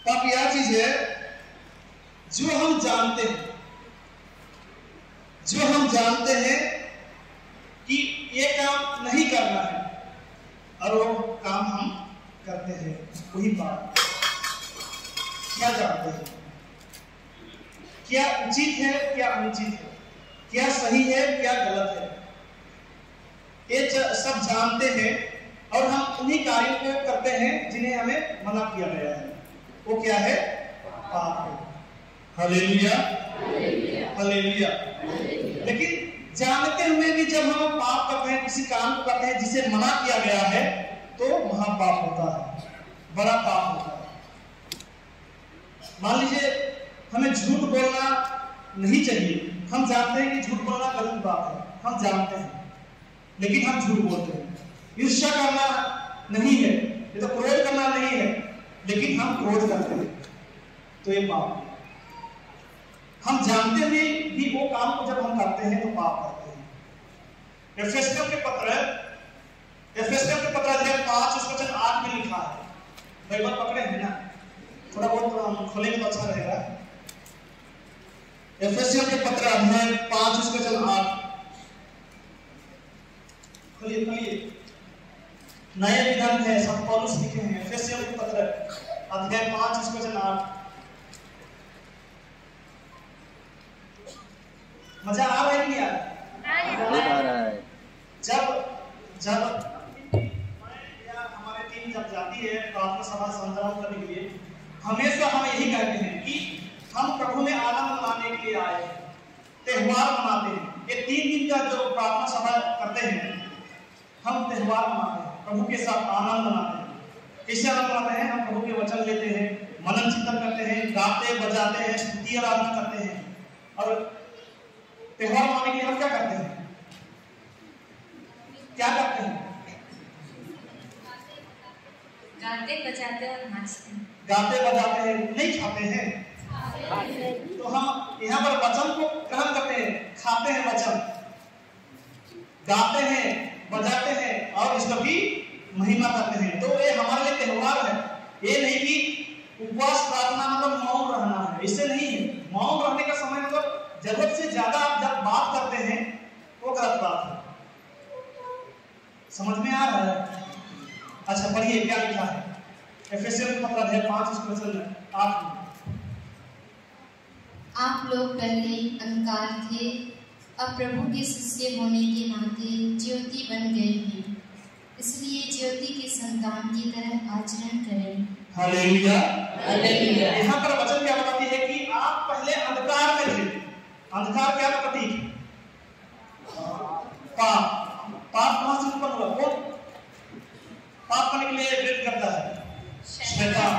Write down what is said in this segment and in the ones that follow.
पाप यह चीज है जो हम जानते हैं, जो हम जानते हैं कि ये काम नहीं करना है और वो काम हम करते हैं, वही पाप। क्या जानते हैं, क्या उचित है क्या अनुचित है, क्या सही है क्या गलत है, ये सब जानते हैं और हम उन्हीं कार्यों को करते हैं जिन्हें हमें मना किया गया है। वो क्या है? पाप है। Hallelujah, hallelujah. लेकिन जानते हुए भी जब हम पाप करते हैं, किसी काम को करते हैं जिसे मना किया गया है, तो महापाप होता है, बड़ा पाप होता है। मान लीजिए हमें झूठ बोलना नहीं चाहिए, हम जानते हैं कि झूठ बोलना गलत बात है, हम जानते हैं, लेकिन हम झूठ बोलते हैं। ईर्ष्या करना नहीं है, ये तो क्रोध करना नहीं है, लेकिन हम क्रोध करते हैं, तो ये पाप है। हम जानते हुए भी वो काम को जब हम करते हैं तो पाप करते हैं। एफेसियों के पत्र अध्याय 5 उसका वचन 8 में लिखा है। बाइबल पकड़े हैं ना? थोड़ा बहुत खोलेंगे तो अच्छा रहेगा। एफेसियों के पत्र अध्याय 5 उसका वचन 8 खोलिए, खोलिए। नए विधान है, सब पौलुस लिखे हैं। एफेसियों के पत्र अध्याय 5 उसका वचन 8। मजा आ रहा है कि यार? आ रहा है। जब हमारे टीम जब जाती है प्रार्थना सभा संचालन करने के लिए, हमेशा हम यही कहते हैं कि हम प्रभु में आनंद मनाने के लिए आए, त्योहार मनाते हैं। ये 3 दिन का जो प्रार्थना सभा करते हैं, हम त्योहार मनाते हैं, प्रभु के साथ आनंद मनाते हैं। कैसे आनंद मनाते हैं? हम प्रभु के वचन लेते हैं, मनन चिंतन करते हैं, गाते बजाते हैं, स्तुति आराधना करते हैं। और त्योहार मनाने के लिए हम क्या करते हैं? क्या करते हैं? गाते बजाते और नाचते हैं। गाते बजाते हैं, नहीं खाते हैं। तो हम यहाँ पर वचन को ग्रहण करते हैं, खाते हैं वचन, गाते हैं, बजाते हैं और इसका भी महिमा करते हैं। तो ये हमारे लिए त्योहार है। ये नहीं कि उपवास प्रार्थना मतलब मौन रहना है, इससे नहीं है। मौन रहने का समय मतलब जरूरत से ज्यादा आप जब बात करते हैं वो गलत बात है। समझ में आ रहा है? अच्छा पढ़िए क्या लिखा है। एफेसियों के पत्र अध्याय 5 उसका वचन 8। आप लोग पहले अंधकार थे, अब प्रभु के शिष्य होने के नाते ज्योति बन गए हैं, इसलिए ज्योति के संतान की तरह आचरण करें। Hallelujah, hallelujah. यहाँ पर वचन क्या बताती है कि आप पहले अंधकार में थे। अंधकार क्या का प्रतीक? पाप। पाप कहां से उत्पन्न हुआ? कौन पाप करने के लिए प्रेरित करता है? शैतान।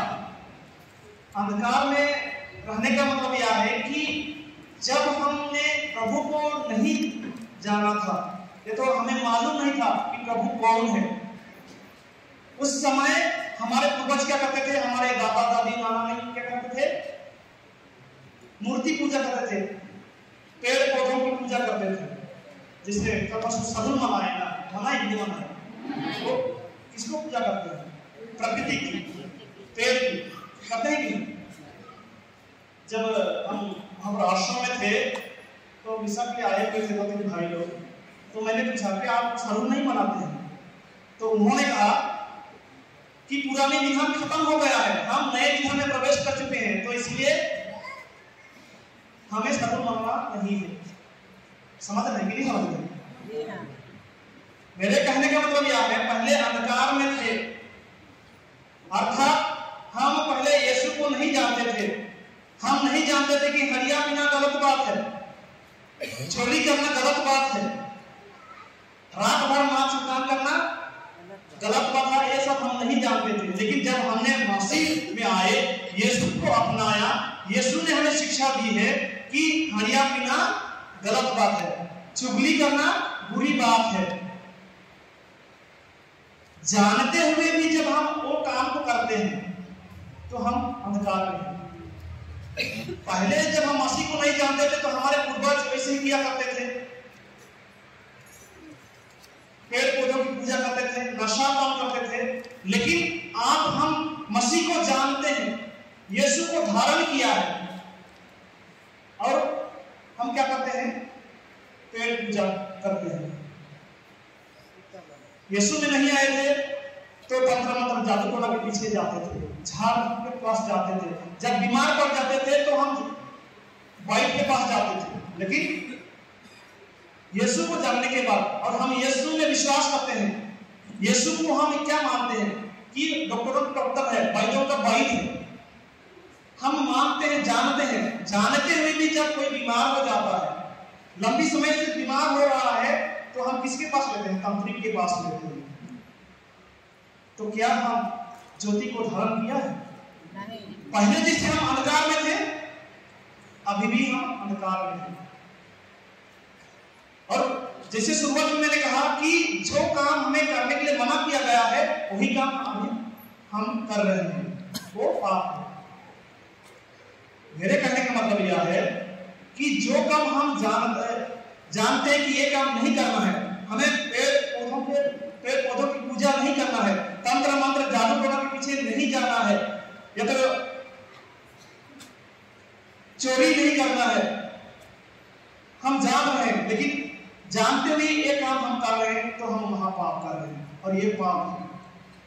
अंधकार में रहने का मतलब यह है कि जब हमने प्रभु को नहीं जाना था, ये तो हमें मालूम नहीं था कि प्रभु कौन है। उस समय हमारे पूर्वज क्या करते थे? हमारे दादा दादी नाना नानी क्या करते थे? मूर्ति पूजा करते थे, पेड़ पौधों की पूजा करते थे, जिससे सदुल मनाए ना मना ही नहीं मनाए। वो किसको पूजा करते हैं? प्रकृति की, पेड़ की करते हैं कि नहीं? जब हम आश्रम में थे तो मिशन के आए हुए थे 2-3 भाई लोग, तो मैंने पूछा कि आप सदुल नहीं मनाते हैं? तो उन्होंने कहा कि पुरानी विधान खत्म हो गया है, हम नए विधान में प्रवेश कर चुके हैं, तो इसलिए हमें सदुल मनाना नहीं है। समझ रहे हैं कि नहीं समझ रहे? मेरे कहने का मतलब यह है, पहले अंधकार में थे, अर्थात हम पहले यीशु को नहीं जानते थे। हम नहीं जानते थे कि हरिया पीना गलत बात है, चोरी करना गलत बात है, रात भर मांस काम करना गलत बात है, ये सब हम नहीं जानते थे। लेकिन जब हमने मसीह में आए, यीशु को अपनाया, यीशु ने हमें शिक्षा दी है कि हरिया पीना गलत बात है, चुगली करना बुरी बात है। जानते हुए भी जब हम वो काम को करते हैं तो हम अंधकार में हैं। पहले जब हम मसीह को नहीं जानते थे तो हमारे पूर्वज वैसे ही किया करते थे, पेड़ पौधों की पूजा करते थे, नशा काम करते थे। लेकिन आप हम मसीह को जानते हैं, यीशु को धारण किया है, और हम क्या करते हैं? पेट पूजा करते हैं। यीशु में नहीं आए थे तो तंत्र मंत्र जादू टोना के पीछे जाते थे, झाड़ के पास जाते थे। जब बीमार पड़ जाते थे तो हम वाइट के पास जाते थे। लेकिन यीशु को जानने के बाद, और हम यीशु में विश्वास करते हैं, यीशु को हम क्या मानते हैं कि डॉक्टरों का डॉक्टर है, वैद्यों का वैद्य है। हम मानते हैं, जानते हैं, जानते हुए भी जब कोई बीमार हो जाता है, लंबी समय से बीमार हो रहा है, तो हम किसके पास लेते हैं? तांत्रिक के पास लेते हैं। तो क्या हम ज्योति को धारण किया है? पहले जैसे हम अंधकार में थे, अभी भी हम अंधकार में हैं। और जैसे शुरुआत में मैंने कहा कि जो काम हमें करने के लिए मना किया गया है, वही काम हम कर रहे हैं, वो पाप है। मेरे कहने का मतलब यह है कि जो काम हम जानते हैं कि ये काम नहीं करना है, हमें पेड़ पौधों की पूजा नहीं करना है, तंत्र मंत्र जादू टोना के पीछे नहीं जाना है, या तो चोरी नहीं करना है, हम जान रहे हैं, लेकिन जानते हुए ये काम हम कर रहे हैं, तो हम महापाप कर रहे हैं, और ये पाप है।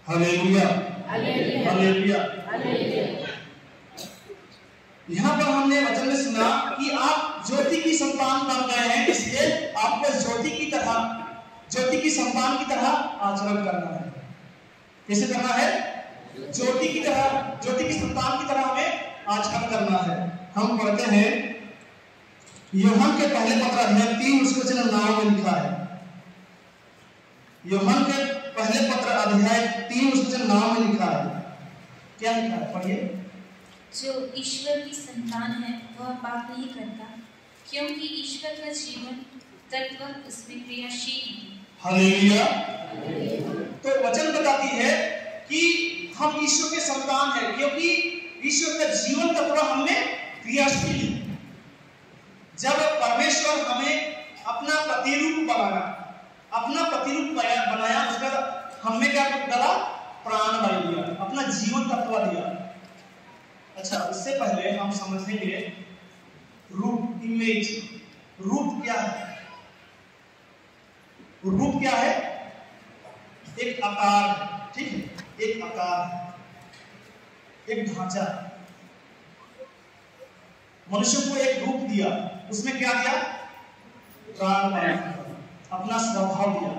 Hallelujah, hallelujah. यहाँ पर हमने वचन में सुना कि आप ज्योति की संतान बन गए हैं, इसलिए आपको ज्योति की संतान की तरह आचरण करना है। कैसे करना है? ज्योति की संतान की तरह हमें आचरण करना है। हम पढ़ते हैं यूहन्ना के पहले पत्र अध्याय 3 उसके वचन 9 में लिखा है। यूहन्ना के पहले पत्र अध्याय 3 उसके वचन 9 में लिखा है। क्या लिखा है? पढ़िए। जो ईश्वर की संतान है वह पाप नहीं करता, क्योंकि ईश्वर का जीवन तत्व उसमें क्रियाशील है। हालेलुया। तो वचन बताती है कि हम ईश्वर के संतान हैं, क्योंकि ईश्वर का जीवन तत्व हममें क्रियाशील है। जब परमेश्वर हमें अपना प्रतिरूप बनाया, उसका हमने क्या डाला? प्राण वायु दिया, अपना जीवन तत्व दिया। अच्छा, उससे पहले हम समझेंगे रूप, इमेज। रूप क्या है? रूप क्या है? एक आकार, ठीक है, एक आकार, एक ढांचा। मनुष्य को एक रूप दिया, उसमें क्या दिया? प्राण वायु, अपना स्वभाव दिया।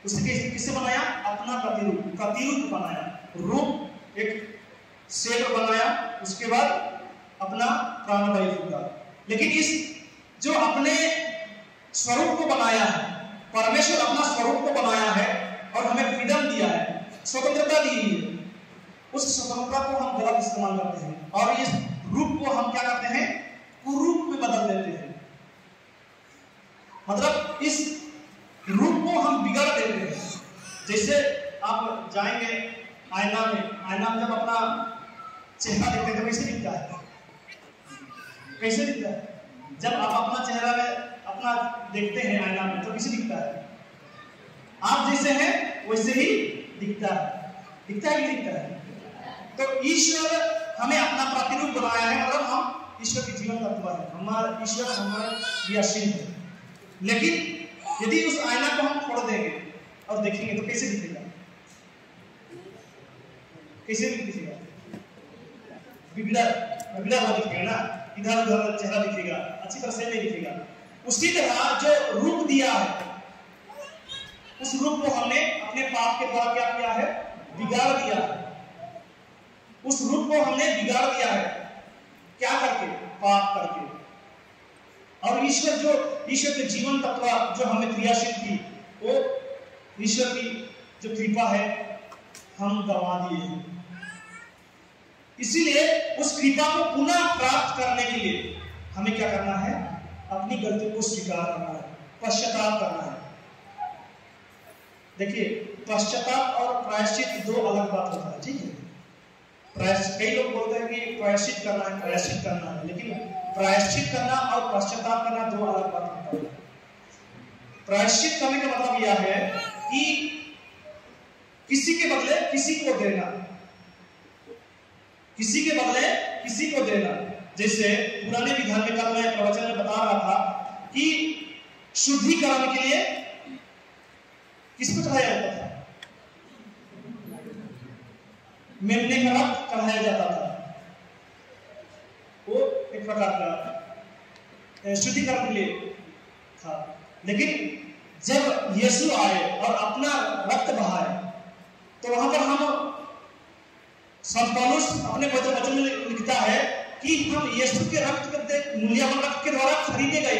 उसे किससे बनाया? अपना प्रतिरूप बनाया। रूप एक शेप बनाया, उसके बाद अपना प्राणवायु दिया। लेकिन इस जो अपने स्वरूप को बनाया है, परमेश्वर अपना स्वरूप को बनाया है और हमें फ्रीडम दिया है, स्वतंत्रता दी है। उस स्वतंत्रता को हम गलत इस्तेमाल करते हैं, और इस रूप को हम क्या करते हैं? कुरूप में बदल देते हैं। मतलब इस रूप को हम बिगाड़ देते हैं। जैसे आप जाएंगे आईना में जब अपना चेहरा देखते हैं तो कैसे दिखता है? कैसे दिखता है? जब आप अपना चेहरा में अपना देखते हैं आईना में तो कैसे दिखता है? आप जैसे हैं वैसे ही दिखता है। दिखता है कि दिखता है? तो ईश्वर हमें अपना प्रतिरूप बनाया है, और हम ईश्वर के जीवन तत्व है। हमारा ईश्वर हमारा क्रियाशील है। लेकिन यदि उस आईना को हम फोड़ देंगे और देखेंगे तो कैसे दिखेगा? कैसे दिखेगा? बिगड़ा हुआ दिखेगा ना, इधर उधर चेहरा दिखेगा, अच्छी तरह से नहीं दिखेगा। उसी तरह जो रूप दिया है, उस रूप को हमने अपने पाप के द्वारा क्या किया है? बिगाड़ दिया है। उस रूप को हमने बिगाड़ दिया है, क्या करके? पाप करके। और ईश्वर के जीवन तत्व जो हमें क्रियाशील थी, वो ईश्वर की जो कृपा है हम गंवा दिए हैं। इसीलिए उस कृपा को पुनः प्राप्त करने के लिए हमें क्या करना है? अपनी गलती को स्वीकार करना है, पश्चाताप करना है। देखिए, पश्चाताप और प्रायश्चित दो अलग बात होता है, ठीक है? कई लोग बोलते हैं कि प्रायश्चित करना है, लेकिन प्रायश्चित करना और पश्चाताप करना दो अलग बात होता है। प्रायश्चित करने का मतलब यह है कि किसी के बदले किसी को देना। किसी के बदले किसी को देना। जैसे पुराने विधान में, कल मैं प्रवचन में बता रहा था कि शुद्धिकरण के लिए किसको चढ़ाया जाता था? मेमने का रक्त चढ़ाया जाता था। वो एक प्रकार का शुद्धिकरण के लिए था। लेकिन जब यीशु आए और अपना रक्त बहाए, तो वहां पर हम संत पौलुस अपने वचन में लिखता है कि हम यीशु के रक्त के मूल्यवान रक्त के द्वारा खरीदे गए।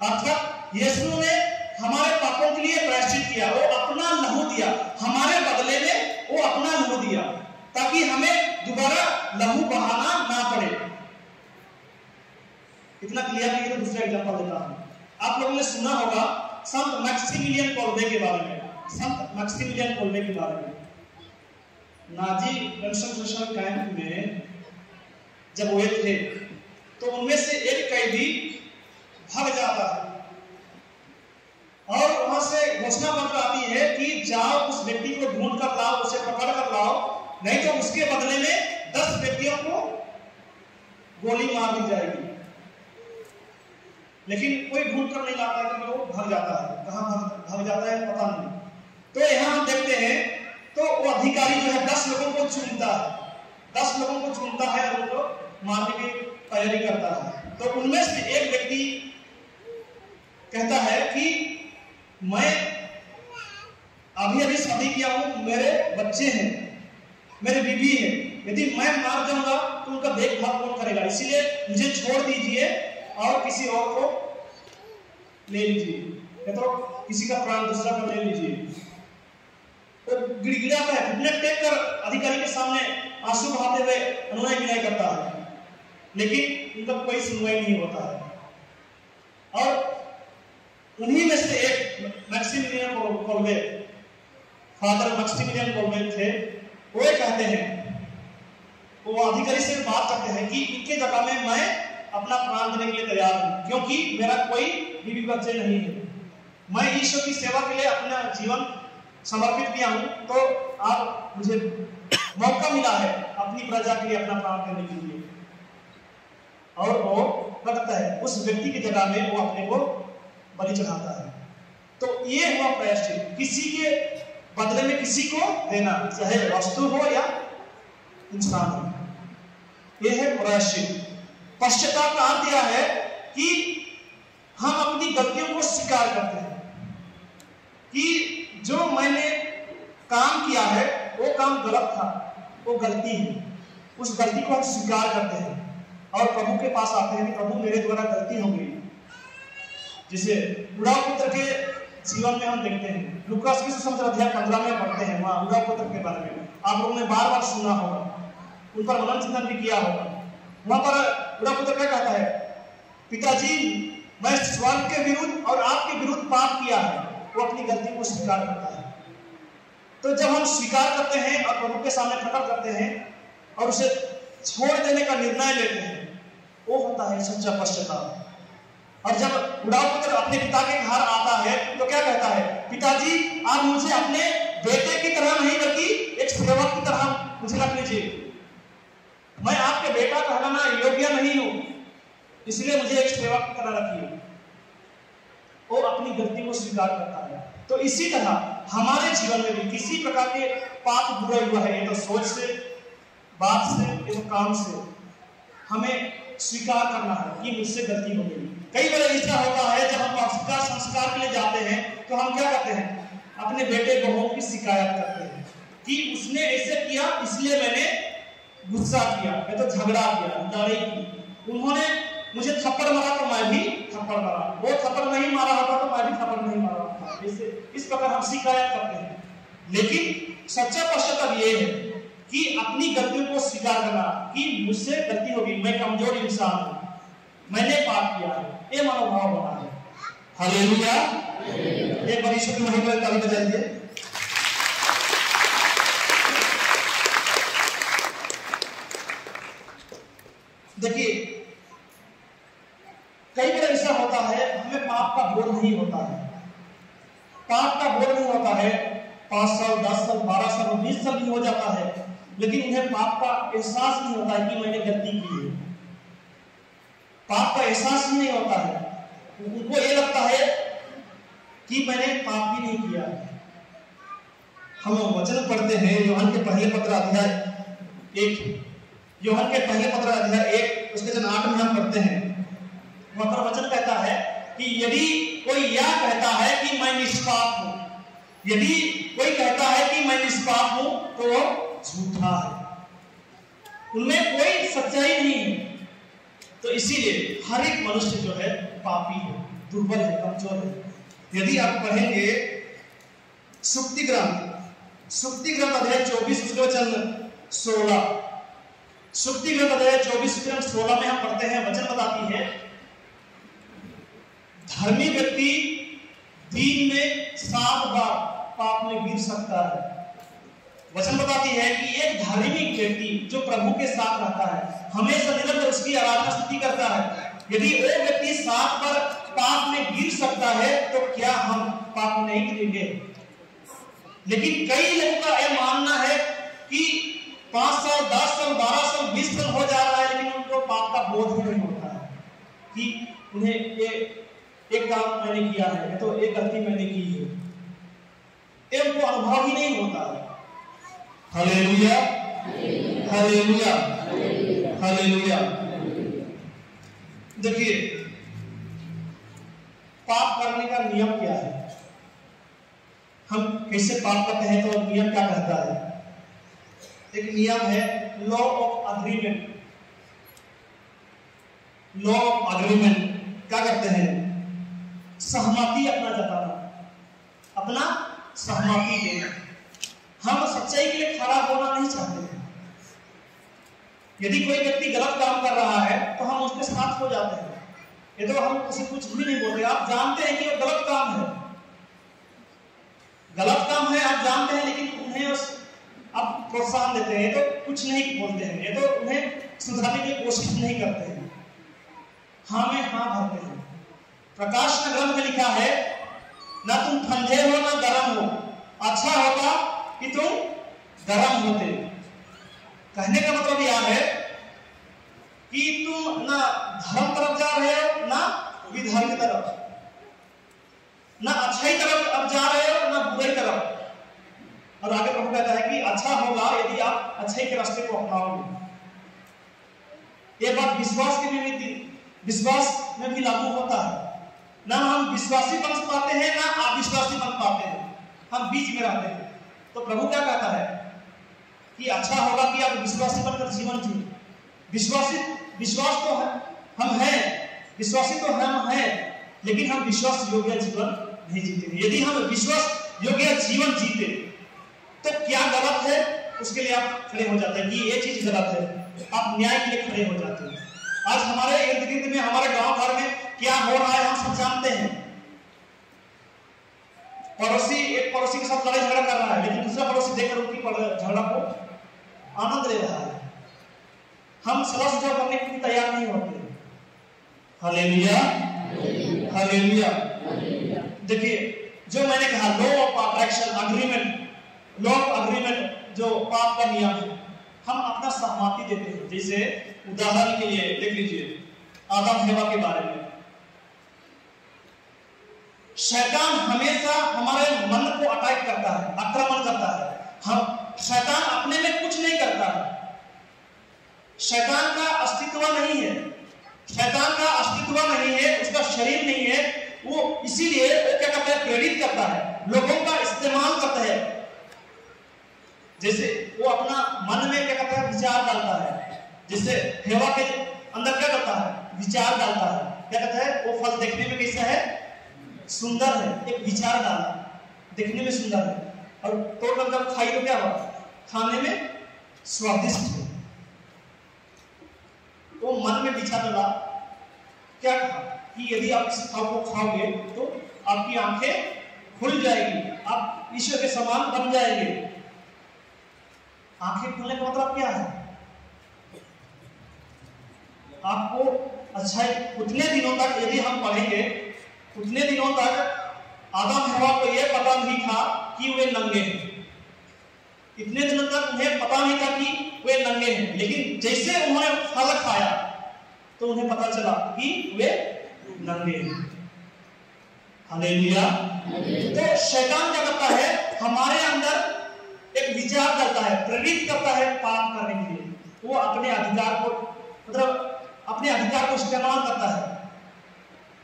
अर्थात यीशु ने हमारे पापों के लिए प्रायश्चित किया, वो अपना लहू दिया, हमारे बदले में वो अपना लहू दिया, ताकि हमें दोबारा लहू बहाना ना पड़े। इतना क्लियर नहीं है तो दूसरा एग्जांपल देता हूं। आप लोगों ने सुना होगा संत मैक्सिमिलियन कोल्बे के बारे में। संत मैक्सिमिलियन कोल्बे के बारे में नाजी कंसंट्रेशन कैंप में जब हुए थे, तो उनमें से एक कैदी भाग जाता है और वहां से घोषणा पत्र आती है कि जाओ उस व्यक्ति को ढूंढ कर लाओ, उसे पकड़ कर लाओ, नहीं तो उसके बदले में 10 व्यक्तियों को गोली मार दी जाएगी। लेकिन कोई ढूंढ कर नहीं लाता है, कि वो भाग जाता है। कहां भाग जाता है पता नहीं। तो यहां हम देखते हैं, तो वो अधिकारी जो है 10 लोगों को चुनता है, 10 लोगों को चुनता है और उनको मारने की तैयारी करता है। तो उनमें से एक व्यक्ति कहता है कि मैं अभी शादी किया हूं, मेरे बच्चे हैं, मेरे बीवी है, यदि मैं मार जाऊंगा तो उनका देखभाल कौन करेगा? इसीलिए मुझे छोड़ दीजिए और किसी और को ले लीजिए, तो किसी का प्राण दूसरा का ले लीजिए। तो गिड़गिड़ाता है, घुटने टेक कर अधिकारी के सामने आंसू बहाते हुए अनुनय विनय करता है, लेकिन उनका कोई सुनवाई नहीं होता है। और उन्हीं में से एक Maximilian Kolbe, father Maximilian Kolbe थे। वो कहते हैं, वो अधिकारी से बात करते हैं कि इनके जगह में मैं अपना प्राण देने के लिए तैयार हूं, क्योंकि मेरा कोई बीवी बच्चे नहीं है। मैं ईश्वर की सेवा के लिए अपना जीवन समर्पित किया हूं, तो आप मुझे मौका मिला है अपनी प्रजा के लिए अपना प्राण देने के लिए। और वो करता है, उस व्यक्ति की जगह में वो अपने को बलि चढ़ाता है। तो ये हुआ प्रायश्चित, किसी के बदले में किसी को देना, चाहे वस्तु हो या इंसान हो। यह है प्रायश्चित। पश्चाताप का अर्थ यह है कि हम अपनी गलतियों को स्वीकार करते हैं कि जो मैंने काम किया है वो काम गलत था, वो गलती है, उस गलती को हम स्वीकार करते हैं और प्रभु के पास आते हैं कि प्रभु मेरे द्वारा गलती हो गई। जिसे उड़ाव पुत्र के जीवन में हम देखते हैं, लूकास के सुसमाचार अध्याय 15 में पढ़ते हैं, वहां उड़ाव पुत्र के बारे में आप लोगों ने बार बार सुना होगा, उन पर मनन चिंतन भी किया होगा। वहां पर उड़ाव पुत्र क्या कहता है? पिताजी, मैं स्वर्ग के विरुद्ध और आपके विरुद्ध पाप किया है। वो अपनी गलती को स्वीकार करता है। तो जब हम स्वीकार करते हैं और प्रभु के सामने प्रकट करते हैं और उसे छोड़ देने का निर्णय लेते हैं, वो होता है सच्चा पश्चाताप। और जब उड़ाव पुत्र अपने पिता के घर आता है तो क्या कहता है? पिताजी, आप मुझे अपने बेटे की तरह नहीं बल्कि एक सेवक की तरह मुझे रख लीजिए। मैं आपके बेटा कहलाना योग्य नहीं हूं, इसलिए मुझे एक सेवक की तरह रखिए। वो अपनी गलती को स्वीकार करता है। तो इसी तरह हमारे जीवन में भी किसी प्रकार के पाप बुरा हुआ है, ये तो सोच से, बात से, ये तो काम से, हमें स्वीकार करना है कि मुझसे गलती हो गई। कई बार ऐसा होता है जब हम संस्कार के लिए जाते हैं तो हम क्या करते हैं? अपने बेटे बहुओं की शिकायत करते हैं कि उसने ऐसे किया इसलिए मैंने गुस्सा किया, मैं तो झगड़ा किया, लड़ाई की, उन्होंने मुझे थप्पड़ मारा तो मैं भी थप्पड़ मारा, वो थप्पड़ नहीं मारा होता तो मैं भी थप्पड़ नहीं मारा होता। इस प्रकार हम शिकायत करते हैं। लेकिन सच्चा पश्चाताप ये है कि अपनी गलतियों को स्वीकार करना कि मुझसे गलती होगी, मैं कमजोर इंसान हूं, मैंने पाप किया है, ये मनोभाव बना है। हालेलुया। एक बार ईश्वर की महिमा में ताली बजाइए। देखिए, कई बार ऐसा होता है हमें पाप का बोध नहीं होता है। पाप का बोध नहीं होता है, 5 साल 10 साल 12 साल 20 साल भी हो जाता है, लेकिन उन्हें पाप का एहसास नहीं होता है कि मैंने गलती की है। पाप का एहसास ही नहीं होता है, उनको ये लगता है कि मैंने पाप भी नहीं किया है। हम वचन पढ़ते हैं यूहन्ना के पहले पत्र अध्याय 1 उसके जन 8 में हम पढ़ते हैं, वहां पर वचन कहता है कि यदि कोई यह कहता है कि मैं निष्पाप हूं, यदि कोई कहता है कि मैं निष्पाप हूं तो वो झूठा है, उनमें कोई सच्चाई नहीं है। तो इसीलिए हर एक मनुष्य जो है पापी है, दुर्बल है, कमजोर है। यदि आप पढ़ेंगे सुक्ति ग्रंथ अध्याय 24 उसके वचन 16, सुक्ति ग्रंथ अध्याय 24 उसके वचन 16 में हम पढ़ते हैं, वचन बताती है धर्मी व्यक्ति दिन में 7 बार पाप में गिर सकता है। वचन बताती है कि एक धार्मिक व्यक्ति जो प्रभु के साथ रहता है, हमेशा निरंतर उसकी आराधना स्तुति करता है, यदि वो व्यक्ति 7 बार पाप में गिर सकता है तो क्या हम पाप में नहीं गिरेंगे? लेकिन कई लोगों का यह मानना है कि 5 साल 10 साल 12 साल 20 साल हो जा रहा है, लेकिन उनको पाप का बोध ही नहीं होता है कि उन्हें एक काम मैंने किया है, तो एक गलती मैंने की है, ये उनको अनुभव ही नहीं होता है। Hallelujah, hallelujah, hallelujah. देखिए पाप करने का नियम क्या है, हम कैसे पाप करते हैं तो नियम क्या कहता है? एक नियम है law of agreement. Law of agreement क्या करते हैं? सहमति अपना जताना, अपना सहमति देना। हम सच्चाई के लिए खड़ा होना नहीं चाहते हैं। यदि कोई व्यक्ति गलत काम कर रहा है तो हम उसके साथ हो जाते हैं, ये तो हम उसे कुछ भी नहीं बोलते। आप जानते हैं कि वो गलत काम है, गलत काम है आप जानते हैं, लेकिन उन्हें आप प्रोत्साहन देते हैं, तो कुछ नहीं बोलते हैं, ये तो उन्हें सुधारने की कोशिश नहीं करते हैं, हाँ में हाँ भरते हैं। प्रकाश का ग्रंथ में लिखा है ना तुम ठंडे हो ना गर्म हो, अच्छा होता कि तुम गर्म होते। कहने का मतलब यह है कि तुम ना धर्म तरफ जा रहे हो ना विधर्म की तरफ, ना अच्छाई तरफ अब जा रहे हो ना बुराई तरफ। और आगे प्रभु कहता है कि अच्छा होगा यदि आप अच्छाई के रास्ते को अपनाओगे। यह बात विश्वास में भी लागू होता है। ना हम विश्वासी बन पाते हैं ना अविश्वासी बन पाते हैं, हम बीच में रहते हैं। तो प्रभु क्या कहता है कि अच्छा होगा कि आप विश्वासी बनकर जीवन जिए। विश्वास तो हम हैं, विश्वासी तो हम हैं, लेकिन हम विश्वास योग्य जीवन नहीं जीते। यदि हम विश्वास योग्य जीवन जीते तो क्या गलत है उसके लिए आप खड़े हो जाते हैं कि ये चीज गलत है, आप न्याय के लिए खड़े हो जाते हैं। आज हमारे इर्द गिर्द में, हमारे गांव घर में क्या हो रहा है हम सब जानते हैं। एक पड़ोसी के साथ लड़ाई झगड़ा कर रहा है, लेकिन दूसरा पड़ोसी देखकर उनकी झगड़ा को आनंद ले रहा है। हम सलाह सुझाव करने के लिए तैयार नहीं होते। Hallelujah, hallelujah. देखिए जो मैंने कहा law of attraction agreement, law of agreement जो पाप का नियम है, हम अपना सहमति देते हैं। जैसे उदाहरण के लिए देख लीजिए आदम हवा के बारे में। शैतान हमेशा हमारे मन को अटैक करता है, आक्रमण करता है। हम शैतान अपने में कुछ नहीं करता है, शैतान का अस्तित्व नहीं है, शैतान का अस्तित्व नहीं है, उसका शरीर नहीं है। वो इसीलिए वो क्या करता है, प्रेरित करता है, लोगों का इस्तेमाल करता है। जैसे वो अपना मन में क्या करता है, विचार डालता है। जैसे हेवा के अंदर क्या करता है, विचार डालता है। क्या कहता है, वो फल देखने में कैसा है, सुंदर है, एक विचार डाला, देखने में सुंदर है, और तोड़कर जब खाई तो क्या हुआ, खाने में स्वादिष्ट है। वो मन में विचार डाला, क्या कहा कि यदि आप इस फल को खाओगे तो आपकी आंखें खुल जाएगी, आप ईश्वर के समान बन जाएंगे। आंखें खुलने का मतलब क्या है, आपको अच्छा उतने दिनों तक यदि हम पढ़ेंगे, उतने दिनों तक आदम हवा को यह पता नहीं था कि वे नंगे हैं। इतने दिनों तक उन्हें पता नहीं था कि वे नंगे हैं, लेकिन जैसे उन्होंने फल खाया तो उन्हें पता चला कि वे नंगे हैं। हालेलुया। तो शैतान क्या करता है, हमारे अंदर एक विचार करता है, प्रेरित करता है पाप करने के लिए। वो अपने अधिकार को अपने अधिकार को इस्तेमाल करता है।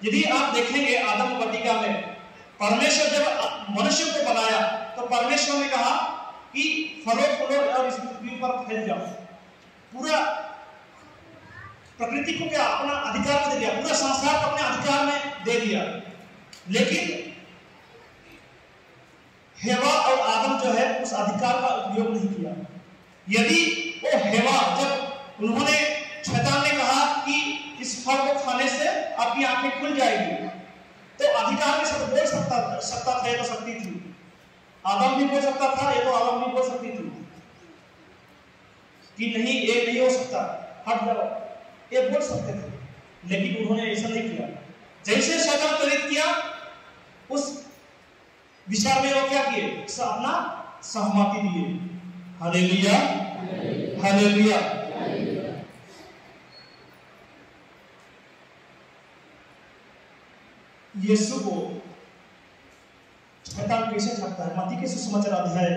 यदि आप देखेंगे आदम वाटिका में परमेश्वर जब मनुष्य को बनाया तो परमेश्वर ने कहा कि फलो फूलो और इस पृथ्वी पर फैल जाओ। पूरा प्रकृति को क्या अपना अधिकार दे दिया, पूरा संसार को अपने अधिकार में दे दिया। लेकिन हेवा और आदम जो है उस अधिकार का उपयोग नहीं किया। यदि वो हेवा, जब उन्होंने शैतान ने कहा कि इस फल को खाने से आपकी आंखें खुल जाएगी, तो अधिकार के साथ बोल सकता था, ये तो सकती थी। आदम भी बोल सकता था, ये तो आदम भी बोल सकती थी कि नहीं ये नहीं हो सकता, हट जाओ, ये बोल सकते थे। लेकिन उन्होंने ऐसा नहीं किया। जैसे शैतान प्रेरित किया उस विचार में वो क्या किए, अपना सहमति दिए। Hallelujah, hallelujah. यीशु को शैतान कैसे ठगता है, मत्ती के सुसमाचार अध्याय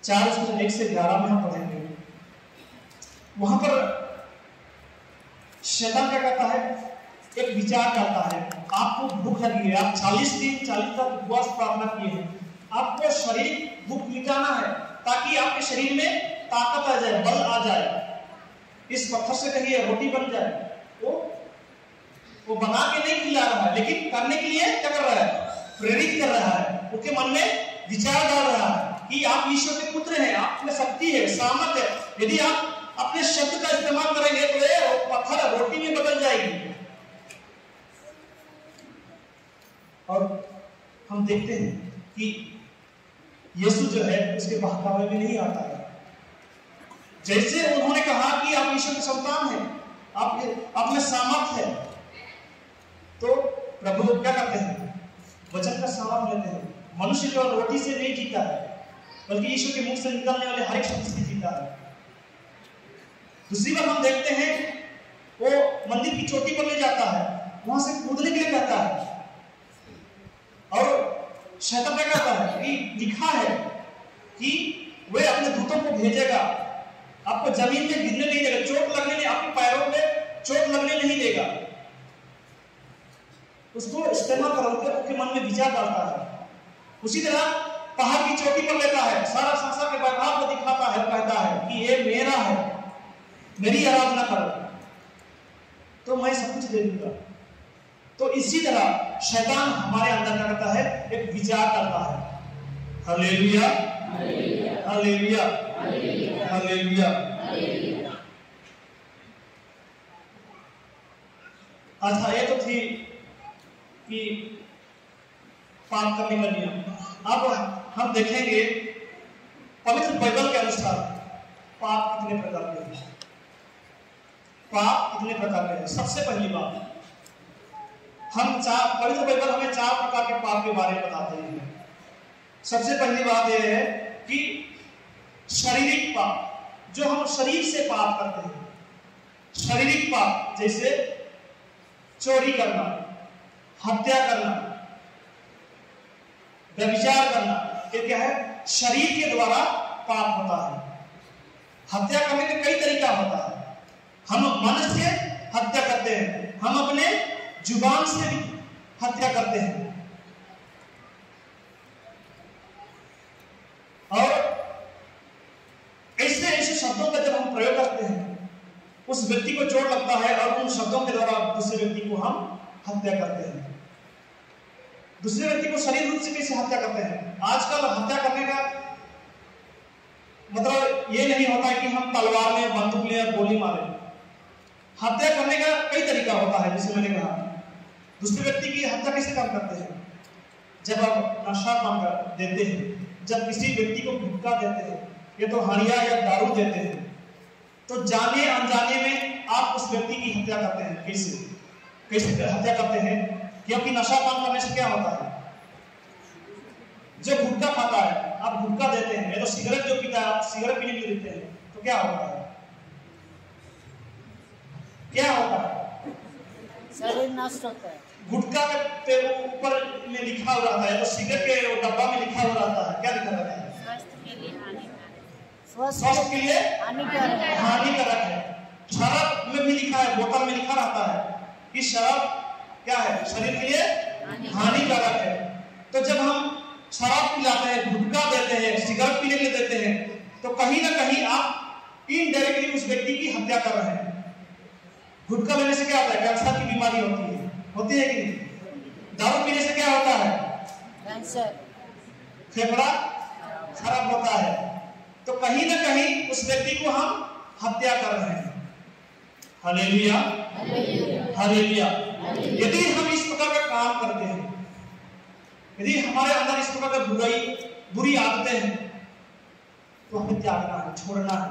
4:1-11 में हम पढ़ेंगे। वहां पर शैतान क्या करता है, एक विचार करता है, आपको भूख लगी है, आप 40 दिन 40 तक उपवास प्रार्थना किए हैं, आपको शरीर भूख मिटाना है ताकि आपके शरीर में ताकत आ जाए, बल आ जाए। इस पत्थर से कहिए रोटी बन जाए। वो बना के नहीं खिला रहा है, लेकिन करने के लिए क्या कर रहा है, प्रेरित कर रहा है। उसके मन में विचार डाल रहा है कि आप ईश्वर के पुत्र हैं, आप में शक्ति है, सामर्थ है। यदि आप अपने शब्द का इस्तेमाल करेंगे तो ये पत्थर रोटी में बदल जाएगी। और हम देखते हैं कि यीशु जो है उसके बहकावे में नहीं आता है। जैसे उन्होंने कहा कि आप ईश्वर के संतान हैं, आप में सामर्थ है, तो प्रभु क्या करते हैं, वचन का सामर्थ लेते हैं। मनुष्य जो रोटी से नहीं जीता है, बल्कि ईश्वर के मुख से निकलने वाले हर एक शब्द से जीता है। दूसरी बार हम देखते हैं वो मंदिर की चोटी पर ले जाता है, वहां से कूदने के लिए कहता है, और शैतान क्या कहता है कि लिखा है कि वे अपने दूतों को भेजेगा, आपको जमीन में गिरने नहीं देगा, चोट लगने नहीं, आपके पैरों में चोट लगने नहीं देगा। उसको इस्तेमाल करके उसके मन में विचार डालता है। उसी तरह पहाड़ की चोटी पर लेता है, सारा संसार के वैभव को दिखाता है, कहता है कि ये मेरा है, मेरी आराधना करो तो मैं सब कुछ दे दूंगा। तो इसी तरह शैतान हमारे अंदर क्या करता है, एक विचार करता है। Hallelujah, hallelujah, hallelujah. अच्छा, ये तो थी कि पाप करने का नियम। अब हम देखेंगे पवित्र बाइबल के अनुसार पाप कितने प्रकार के हैं। पाप कितने प्रकार के हैं। सबसे पहली बात, हम पवित्र बाइबल हमें 4 प्रकार के पाप के बारे में बताते हैं। सबसे पहली बात यह है कि शारीरिक पाप, जो हम शरीर से पाप करते हैं। शारीरिक पाप जैसे चोरी करना, हत्या करना, व्यभिचार करना, ये क्या है, शरीर के द्वारा पाप होता है। हत्या करने का कई तरीका होता है। हम मन से हत्या करते हैं, हम अपने जुबान से भी हत्या करते हैं, और ऐसे ऐसे शब्दों का जब हम प्रयोग करते हैं उस व्यक्ति को चोट लगता है, और उन शब्दों के द्वारा दूसरे व्यक्ति को हम हत्या करते हैं। दूसरे व्यक्ति को शरीर रूप से कैसे हत्या करते हैं। आजकल हत्या करने का मतलब ये नहीं होता है कि हम तलवार में, बंदूक ले और गोली मारे। हत्या करने का कई तरीका होता है। जैसे मैंने कहा, दूसरे व्यक्ति की हत्या कैसे काम करते हैं, जब आप नशा काम देते हैं, जब किसी व्यक्ति को गुटखा देते हैं, ये तो हड़िया या दारू देते हैं, तो जाने अनजाने में आप उस व्यक्ति की हत्या करते हैं। कैसे हत्या करते हैं, क्योंकि नशा पान करने से क्या होता है, जो गुटखा खाता है आप गुटखा देते हैं, या तो सिगरेट जो पीता है आप सिगरेट पीने के लिए देते हैं, तो क्या होता है? क्या होता है? शरीर नष्ट होता है। गुटखा के ऊपर में लिखा हुआ रहता है, तो सिगरेट के डब्बा में लिखा हुआ रहता है, क्या लिखा रहता है? स्वास्थ्य के लिए हानिकारक। स्वास्थ्य के लिए हानिकारक है। शराब में भी लिखा है, बोतल में लिखा रहता है कि शराब क्या है? शरीर के लिए हानिकारक है। तो जब हम शराब पिलाते हैं, गुटखा देते हैं, सिगरेट पीने के लिए देते हैं, तो कहीं ना कहीं आप इनडायरेक्टली उस व्यक्ति की हत्या कर रहे हैं। गुटखा लेने से क्या होता है? कैंसर की बीमारी होती है कि नहीं? दारू पीने से क्या होता है? कैंसर, फेफड़ा खराब होता है। तो कहीं ना कहीं उस व्यक्ति को हम हत्या कर रहे हैं। Hallelujah, hallelujah. यदि हम इस प्रकार का काम करते हैं, यदि हमारे अंदर इस प्रकार का बुरी आदतें हैं, तो हमें त्यागना है, छोड़ना है।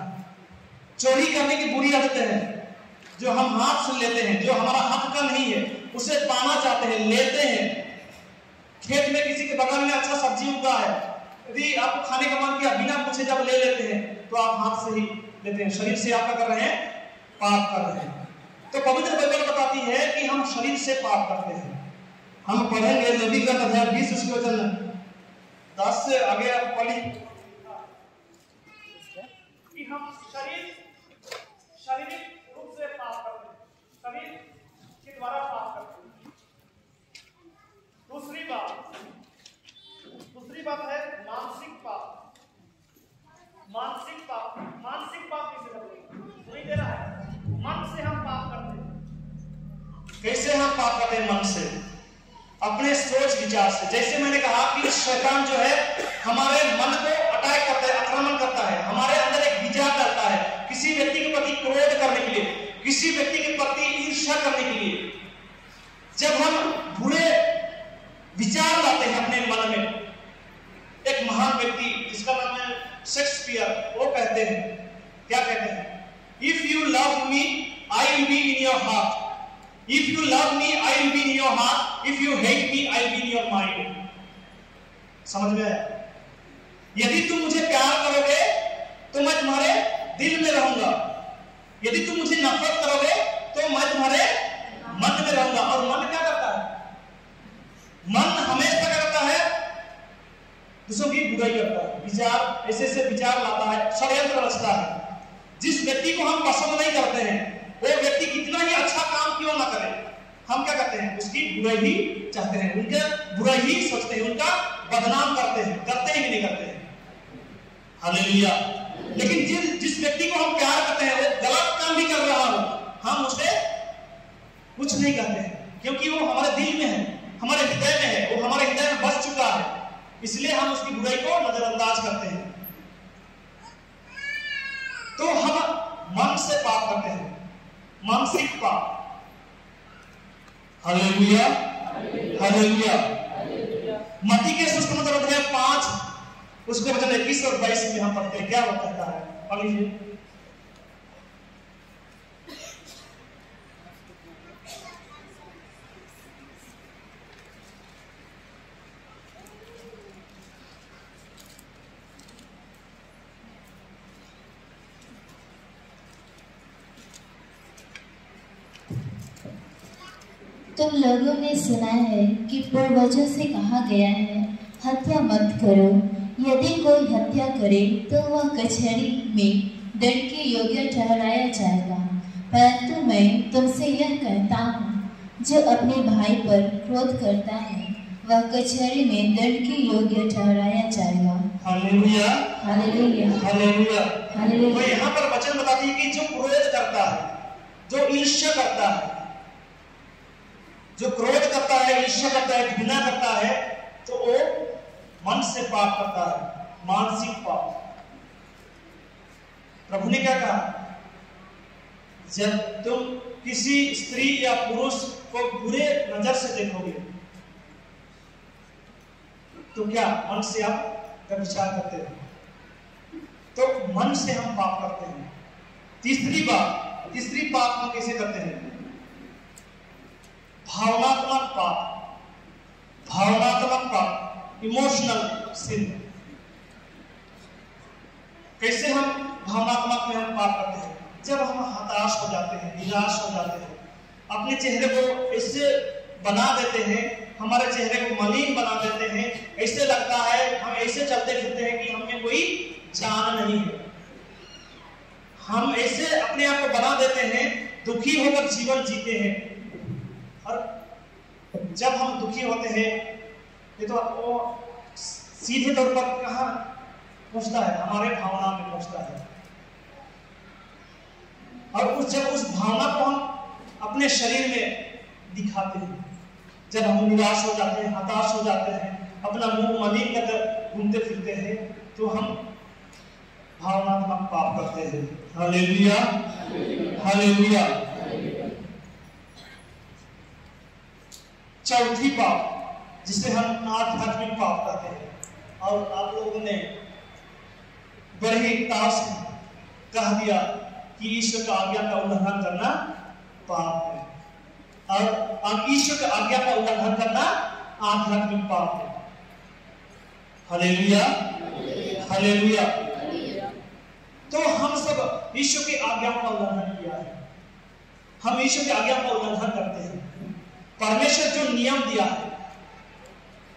चोरी करने की बुरी आदतें हैं जो हम हाथ से लेते हैं, जो हमारा हक का नहीं है, उसे पाना चाहते हैं, लेते हैं। खेत में किसी के बगल में अच्छा सब्जी उगा है, यदि आपको खाने का मन किया, बिना पूछे जब ले लेते हैं, तो आप हाथ से ही लेते हैं। शरीर से आप क्या कर रहे हैं? पाप कर रहे हैं। तो पवित्र बाइबल बताती है कि हम शरीर से पाप करते हैं। हम पढ़ेंगे लेवीगत अध्याय 20 उसके वचन 10 से आगे आप पढ़िए कि हम शारीरिक रूप से पाप करते हैं, शरीर के द्वारा पाप करते हैं। दूसरी बात है मानसिक पाप। मानसिक पाप किसे करते हैं? नहीं दे रहा है। मन से हम पाप करते हैं। कैसे हम पाप करते हैं? मन से, अपने सोच विचार से। जैसे मैंने कहा कि शैतान जो है हमारे मन को अटैक करता है, आक्रमण करता है, हमारे अंदर एक विचार करता है किसी व्यक्ति के प्रति क्रोध करने के लिए, किसी व्यक्ति के प्रति ईर्ष्या करने के लिए। जब हम बुरे विचार लाते हैं अपने मन में, एक महान व्यक्ति जिसका नाम है शेक्सपियर, वो कहते हैं, क्या कहते हैं? If you love me, I will be in your heart. If you love me, I will be in your heart. If you hate me, I will be in your mind. समझ में आया? यदि तुम मुझे प्यार करोगे तो मैं तुम्हारे दिल में रहूंगा, यदि तुम मुझे नफरत करोगे तो मैं तुम्हारे मन में रहूंगा। और मन क्या करता है? मन हमेशा क्या करता है? दूसरों की बुराई करता है, विचार ऐसे विचार लाता है, षड्यंत्र रचता है। जिस व्यक्ति को हम पसंद नहीं करते हैं, वो व्यक्ति कितना ही अच्छा काम क्यों ना करे, हम क्या करते हैं? उसकी बुराई ही चाहते हैं, उनके बुराई ही सोचते हैं, उनका बदनाम करते हैं, करते ही नहीं करते हैं। हालेलुया। लेकिन जिस व्यक्ति को हम प्यार करते हैं, वो गलत काम भी कर रहा हो, हम उसे कुछ नहीं कहते हैं, क्योंकि वो हमारे दिल में है, हमारे हृदय में है, वो हमारे हृदय में बस चुका है। इसलिए हम उसकी बुराई को नजरअंदाज करते हैं। तो हम मन से पाप करते हैं, मानसिक पाप। Hallelujah, hallelujah. मत्ती के सुसमाचार अध्याय 5 उसके वचन 21 और 22 में हम पढ़ते हैं, क्या वो कहता है? पढ़ लीजिए। तुम लोगों ने सुना है कि पूर्वजों से कहा गया है, हत्या मत करो। यदि कोई हत्या करे तो वह कचहरी में दंड के योग्य ठहराया जाएगा। परंतु मैं तुमसे यह कहता हूँ, जो अपने भाई पर क्रोध करता है वह कचहरी में दंड के योग्य ठहराया जाएगा। Hallelujah, hallelujah, hallelujah, hallelujah. तो यहाँ पर वचन बताती है कि जो क्रोध करता है, जो ईर्ष्या करता है, जो क्रोध करता है, ईर्ष्या करता है, घृणा करता है, तो वो मन से पाप करता है, मानसिक पाप। प्रभु ने क्या कहा? जब तुम किसी स्त्री या पुरुष को बुरे नजर से देखोगे तो क्या मन से आप विचार करते हो? तो मन से हम पाप करते हैं। तीसरी पाप हम कैसे करते हैं? भावनात्मक पाप, इमोशनल सिन। कैसे हम भावनात्मक में हम पाप करते हैं? जब हम हताश हो जाते हैं, निराश हो जाते हैं, अपने चेहरे को ऐसे बना देते हैं, हमारे चेहरे को मलिन बना देते हैं, ऐसे लगता है हम ऐसे चलते फिरते हैं कि हमें कोई जान नहीं है। हम ऐसे अपने आप को बना देते हैं, दुखी होकर जीवन जीते हैं। और जब हम दुखी होते हैं ये तो वो सीधे तौर पर कहाँ पहुंचता है? हमारे भावना में पहुंचता है। और जब उस भावना को हम अपने शरीर में दिखाते हैं, जब हम निराश हो जाते हैं, हताश हो जाते हैं, अपना मुंह मलिन कर घूमते फिरते हैं, तो हम भावनात्मक पाप करते हैं। Hallelujah, hallelujah. चौथी पाप जिसे हम आध्यात्मिक पाप कहते हैं, और आप लोगों ने बड़े ही ताव से कह दिया कि ईश्वर का आज्ञा का उल्लंघन करना पाप है, और ईश्वर की आज्ञा का उल्लंघन करना आध्यात्मिक पाप है। Hallelujah, hallelujah. तो हम सब ईश्वर की आज्ञा का उल्लंघन किया है, हम ईश्वर की आज्ञा का उल्लंघन करते हैं। परमेश्वर जो नियम दिया है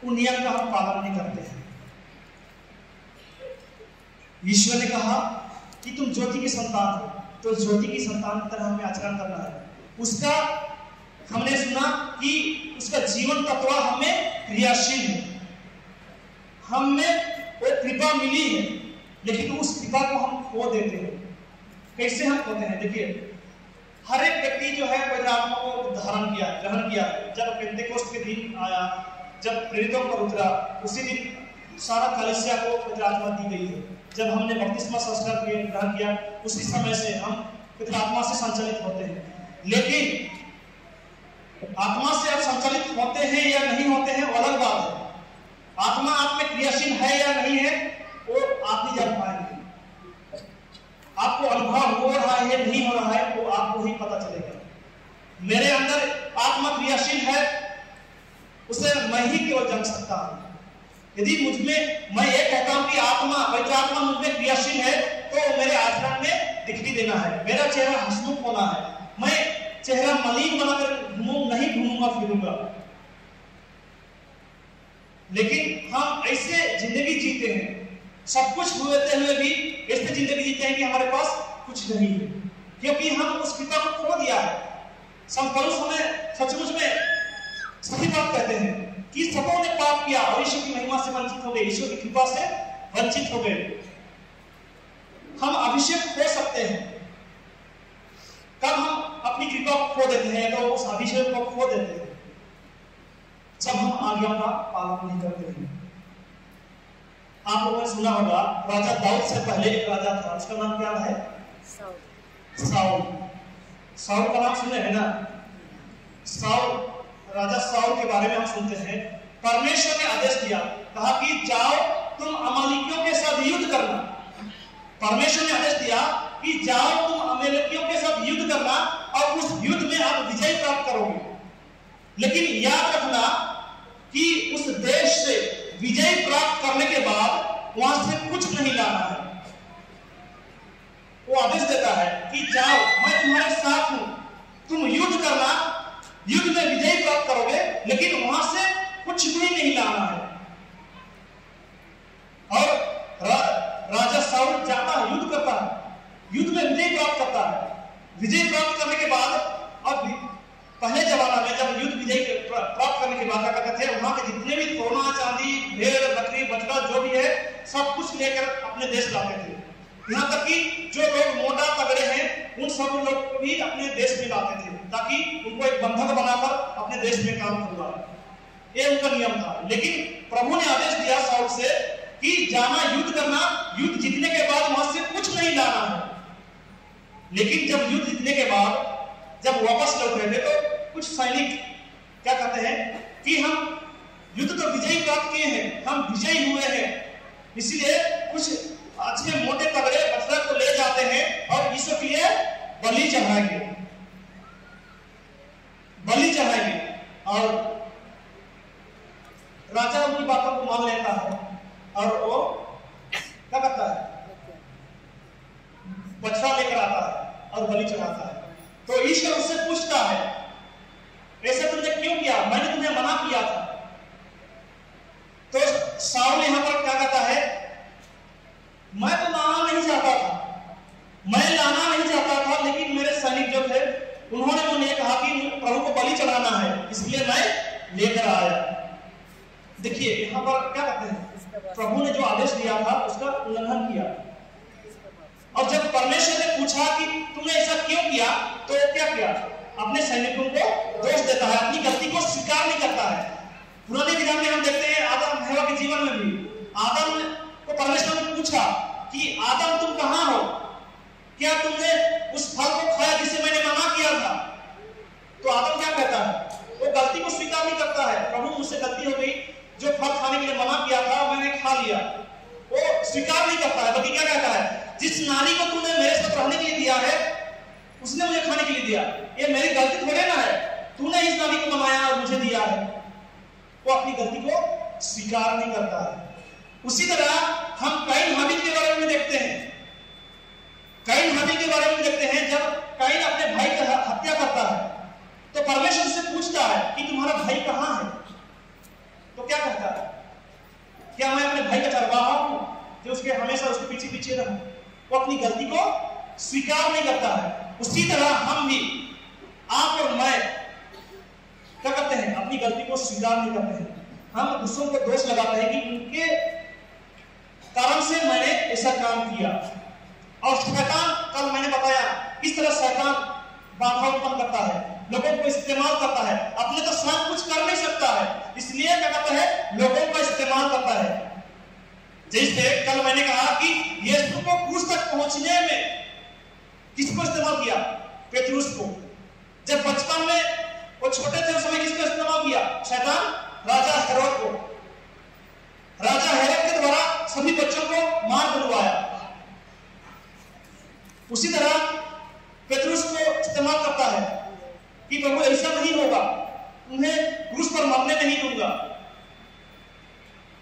उन नियम का हम पालन नहीं करते हैं। ईश्वर ने कहा कि तुम ज्योति की संतान हो, तो ज्योति की संतान की तरह हमें आचरण करना है। उसका हमने सुना कि उसका जीवन तत्व हमें क्रियाशील है, हमें वो कृपा मिली है, लेकिन उस कृपा को हम खो देते हैं। कैसे हम खोते हैं? देखिए, हर एक व्यक्ति जो है पवित्र आत्मा को धारण किया, ग्रहण किया। जब पेंटेकोस्ट के दिन आया, जब प्रेरितों पर उतरा, उसी दिन सारा कलीसिया को पवित्र आत्मा दी गई है। जब हमने बपतिस्मा संस्कार ग्रहण किया, उसी समय से हम पवित्र आत्मा से संचालित होते हैं। लेकिन आत्मा से आप संचालित होते हैं या नहीं होते हैं वो अलग बात है। आत्मा आप में क्रियाशील है या नहीं है वो आप ही जान पाएंगे। आपको अनुभव हो रहा है या नहीं हो रहा है वो आपको ही पता चलेगा। मेरे अंदर आत्मा क्रियाशील है, उसे मैं ही केवल जान सकता हूं। यदि मुझमें मैं ये कहता हूं कि आत्मा, पवित्र आत्मा मुझमें क्रियाशील है, तो मेरे आचरण में दिखाई देना है, मेरा चेहरा हंसमुख होना है। मैं चेहरा मलिन बनाकर नहीं घूमूंगा फिरूंगा। लेकिन हम ऐसे जिंदगी जीते हैं, सब कुछ होते हुए भी ऐसे जिंदगी जीते हैं कि हमारे पास कुछ नहीं है, क्योंकि हम उस कृपा को खो दिया है। संपरुष हमें सचमुच में सही बात कहते हैं कि सबों ने पाप किया और ईश्वर की महिमा से वंचित हो गए, ईश्वर की कृपा से वंचित हो गए। हम अभिषेक खो सकते हैं कब हम अपनी कृपा को खो देते हैं, तो उस अभिषेक को खो देते हैं जब हम आज्ञा का पालन नहीं करते हैं। आप लोगों ने सुना होगा, राजा दाऊद से पहले एक राजा था, उसका नाम क्या है? साउल। साउल का नाम सुने हैं ना? साउल, राजा साउल के बारे में हम सुनते हैं, परमेश्वर ने आदेश दिया, कहा कि जाओ तुम अमालेकियों के साथ युद्ध करना। परमेश्वर ने आदेश दिया कि जाओ तुम अमालेकियों के साथ युद्ध करना और उस युद्ध में आप विजय प्राप्त करोगे। लेकिन याद रखना कि उस देश से विजय प्राप्त करने के बाद वहां से कुछ नहीं लाना है। वो आदेश देता है कि जाओ, मैं तुम्हारे साथ हूं, तुम युद्ध करना, युद्ध में विजय प्राप्त करोगे, लेकिन वहां से कुछ भी नहीं लाना है। और राजा साउल जाता है, युद्ध करता है, युद्ध में विजय प्राप्त करता है। विजय प्राप्त करने के बाद, अब पहले जमाना में जब युद्ध विजय प्राप्त करने के बाद क्या करते थे, वहां के जितने भी सोना चांदी, भेड़ बकरी बछड़ा जो भी है, सब कुछ लेकर अपने देश लाते थे। यहाँ तक कि जो लोग मोटा तगड़े हैं उन सब लोग को भी अपने देश में लाते थे, ताकि उनको एक बंधक बनाकर अपने देश में काम करवाए। ये उनका नियम था। लेकिन प्रभु ने आदेश दिया साउल से कि जाना, युद्ध करना, युद्ध जीतने के बाद वहां से कुछ नहीं लाना है। लेकिन जब युद्ध जीतने के बाद जब वापस लौट रहे थे, तो कुछ सैनिक क्या कहते हैं कि हम युद्ध तो विजय प्राप्त किए हैं, हम विजयी हुए हैं, इसलिए कुछ अच्छे मोटे तगड़े बछड़ा को ले जाते हैं और ईश्वर के लिए बलि चढ़ाएंगे, बलि चढ़ाएंगे। और राजा उनकी बातों को मान लेता है और वो क्या करता है, बछड़ा लेकर आता है और बलि चढ़ाता है। तो ईश्वर उससे पूछता है, ऐसा तुमने क्यों किया? मैंने तुम्हें मना किया था। तो शाऊल यहां पर क्या कहता है, मैं तो लाना नहीं चाहता था, मैं लाना नहीं चाहता था, लेकिन मेरे सैनिक जो थे उन्होंने मुझे कहा कि प्रभु को बलि चढ़ाना है, इसलिए मैं लेकर आया। देखिए यहां पर क्या कहते हैं, प्रभु ने जो आदेश दिया था उसका उल्लंघन किया। और जब परमेश्वर ने पूछा कि तुमने ऐसा क्यों किया, तो क्या किया? अपने सैनिकों को दोष देता है, अपनी गलती को स्वीकार नहीं करता है। पुराने विधान में हम देखते हैं आदम हवा के जीवन में भी आदम को परमेश्वर ने पूछा कि आदम तुम कहां हो, क्या तुमने उस फल को खाया जिसे मैंने मना किया था? तो आदम क्या कहता है, वो गलती को स्वीकार नहीं करता है। प्रभु मुझसे गलती हो गई, जो फल खाने के लिए मना किया था मैंने खा लिया, वो स्वीकार नहीं करता है, बल्कि क्या कहता है, जिस नारी को तूने मेरे साथ रहने के लिए दिया है उसने मुझे खाने के लिए दिया, ये मेरी गलती थोड़ी ना है, तूने इस नारी को बनाया और मुझे दिया है। वो अपनी गलती को स्वीकार नहीं करता है। उसी तरह हम कैन हाबिल के बारे में देखते हैं, कैन हाबिल के बारे में देखते हैं। जब कैन अपने भाई की हत्या करता है तो परमेश्वर से पूछता है कि तुम्हारा भाई कहां है? तो क्या कहता है, क्या मैं अपने भाई का चरवाहा हूं जो उसके हमेशा उसके पीछे पीछे रहूं? वो अपनी गलती को स्वीकार नहीं करता है। उसी तरह हम भी, आप और मैं क्या करते हैं, अपनी गलती को स्वीकार नहीं करते हैं। हम दूसरों को दोष लगाते हैं कि उनके कारण से मैंने ऐसा काम किया। और शैतान, कल मैंने बताया किस तरह शैतान बाधा उत्पन्न करता है, लोगों को इस्तेमाल करता है, अपने तो स्वयं कुछ कर नहीं सकता है, इसलिए क्या करता है, लोगों का इस्तेमाल करता है। जैसे कल मैंने कहा कि यीशु को क्रूस तक पहुंचने में किसको इस्तेमाल किया? पेतरुस को। जब बचपन में वो छोटे थे उस समय किसको इस्तेमाल किया? शैतान, राजा हेरोद को। राजा हेरोद के द्वारा सभी बच्चों को मार दिलवाया। उसी तरह पेतरुस को इस्तेमाल करता है कि प्रभु ऐसा नहीं होगा, उन्हें क्रूस पर मरने नहीं दूंगा।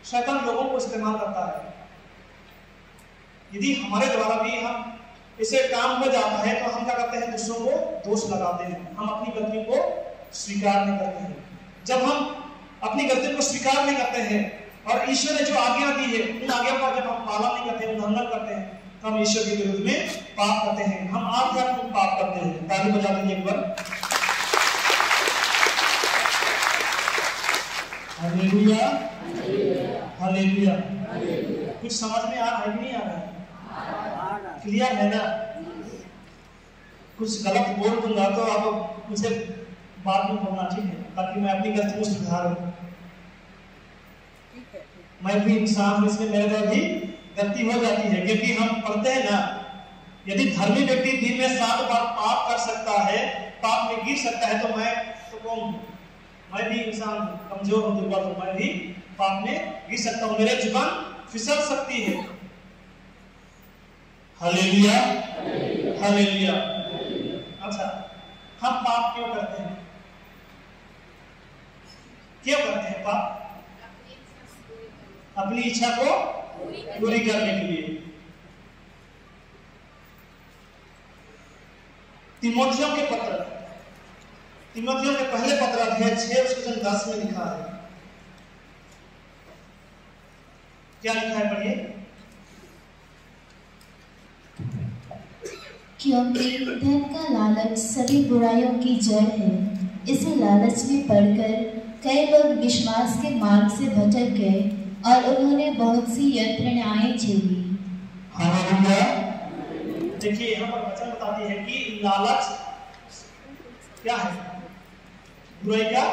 शैतान लोगों को इस्तेमाल करता है। यदि हमारे द्वारा भी हम इसे काम हो जाता है तो हम क्या करते हैं, दूसरों को दोष लगाते हैं, हम अपनी गलती को स्वीकार नहीं करते हैं। जब हम अपनी गलती को स्वीकार नहीं करते हैं और ईश्वर ने जो आज्ञा दी है उन आज्ञा का जब हम पालन नहीं करते, उल्लंघन करते हैं, तो हम ईश्वर के विरुद्ध में पाप करते हैं। हम आध्यात्मिक पाप करते हैं। ताली बजा दीजिए एक बार। Hallelujah, hallelujah. कुछ समझ में आ रहा है कि नहीं आ रहा है? क्लियर है ना? कुछ गलत बोल दूंगा तो आप मुझे बाद में बोलना, ठीक है, ताकि मैं अपनी गलती को सुधारूं। मैं भी इंसान हूं, इसलिए मेरे द्वारा भी गलती हो जाती है। क्योंकि हम पढ़ते हैं ना, यदि धर्मी व्यक्ति दिन में 7 बार पाप कर सकता है, पाप में गिर सकता है, तो मैं तो कौन हूं? मैं भी इंसान कमजोर हूं, दुर्बल हूं, मैं भी पाप में गिर सकता हूं, मेरे जुबान फिसल सकती है। Hallelujah, hallelujah. अच्छा, हम पाप क्यों करते हैं? क्यों करते हैं पाप? अपनी इच्छा को पूरी करने के लिए। तीमुथियों के पत्र, तीमुथियों के पहले पत्र अध्याय 6 उसके 10 में लिखा है। क्या लिखा है, पढ़िए। क्योंकि धन का लालच सभी बुराइयों की जड़ है। इसे लालच में पड़कर कई लोग विश्वास के मार्ग से भटक गए और उन्होंने बहुत सी यंत्रणाएं झेली। हालेलुया। देखिए यहाँ पर वचन बताती है कि लालच क्या है? बुराई का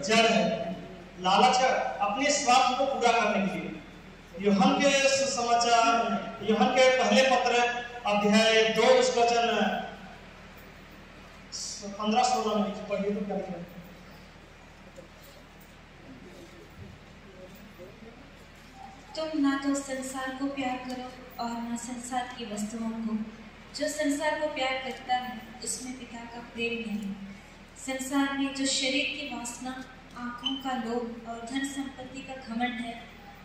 जड़ है। लालच अपने स्वार्थ को पूरा करने के लिए। यूहन्ना के सुसमाचार, यूहन्ना के पहले पत्र अध्याय 2 उसका वचन 15-16 में पढ़िए तो क्या लिखा है? तुम ना तो संसार को प्यार करो और ना संसार की वस्तुओं को। जो संसार को प्यार करता है उसमें पिता का प्रेम नहीं। संसार में जो शरीर की वासना, आंखों का लोभ और धन संपत्ति का घमंड है,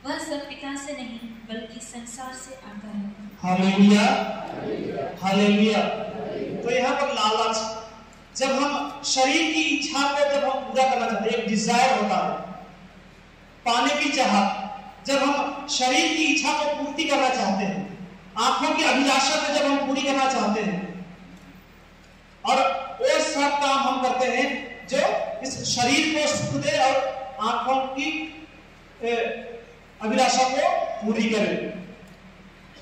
वह सब पिता से नहीं बल्कि संसार से आता है। Hallelujah, hallelujah. तो यहाँ पर लालच, जब हम शरीर की इच्छा को जब हम पूरा करना चाहते हैं, एक डिजायर होता है, पाने की चाहत, जब हम शरीर की इच्छा को पूर्ति करना चाहते हैं, आंखों की अभिलाषा को जब हम पूरी करना चाहते हैं, और वो सब काम हम करते हैं जो इस शरीर को सुख दे और आंखों की अभिलाषा को पूरी करे,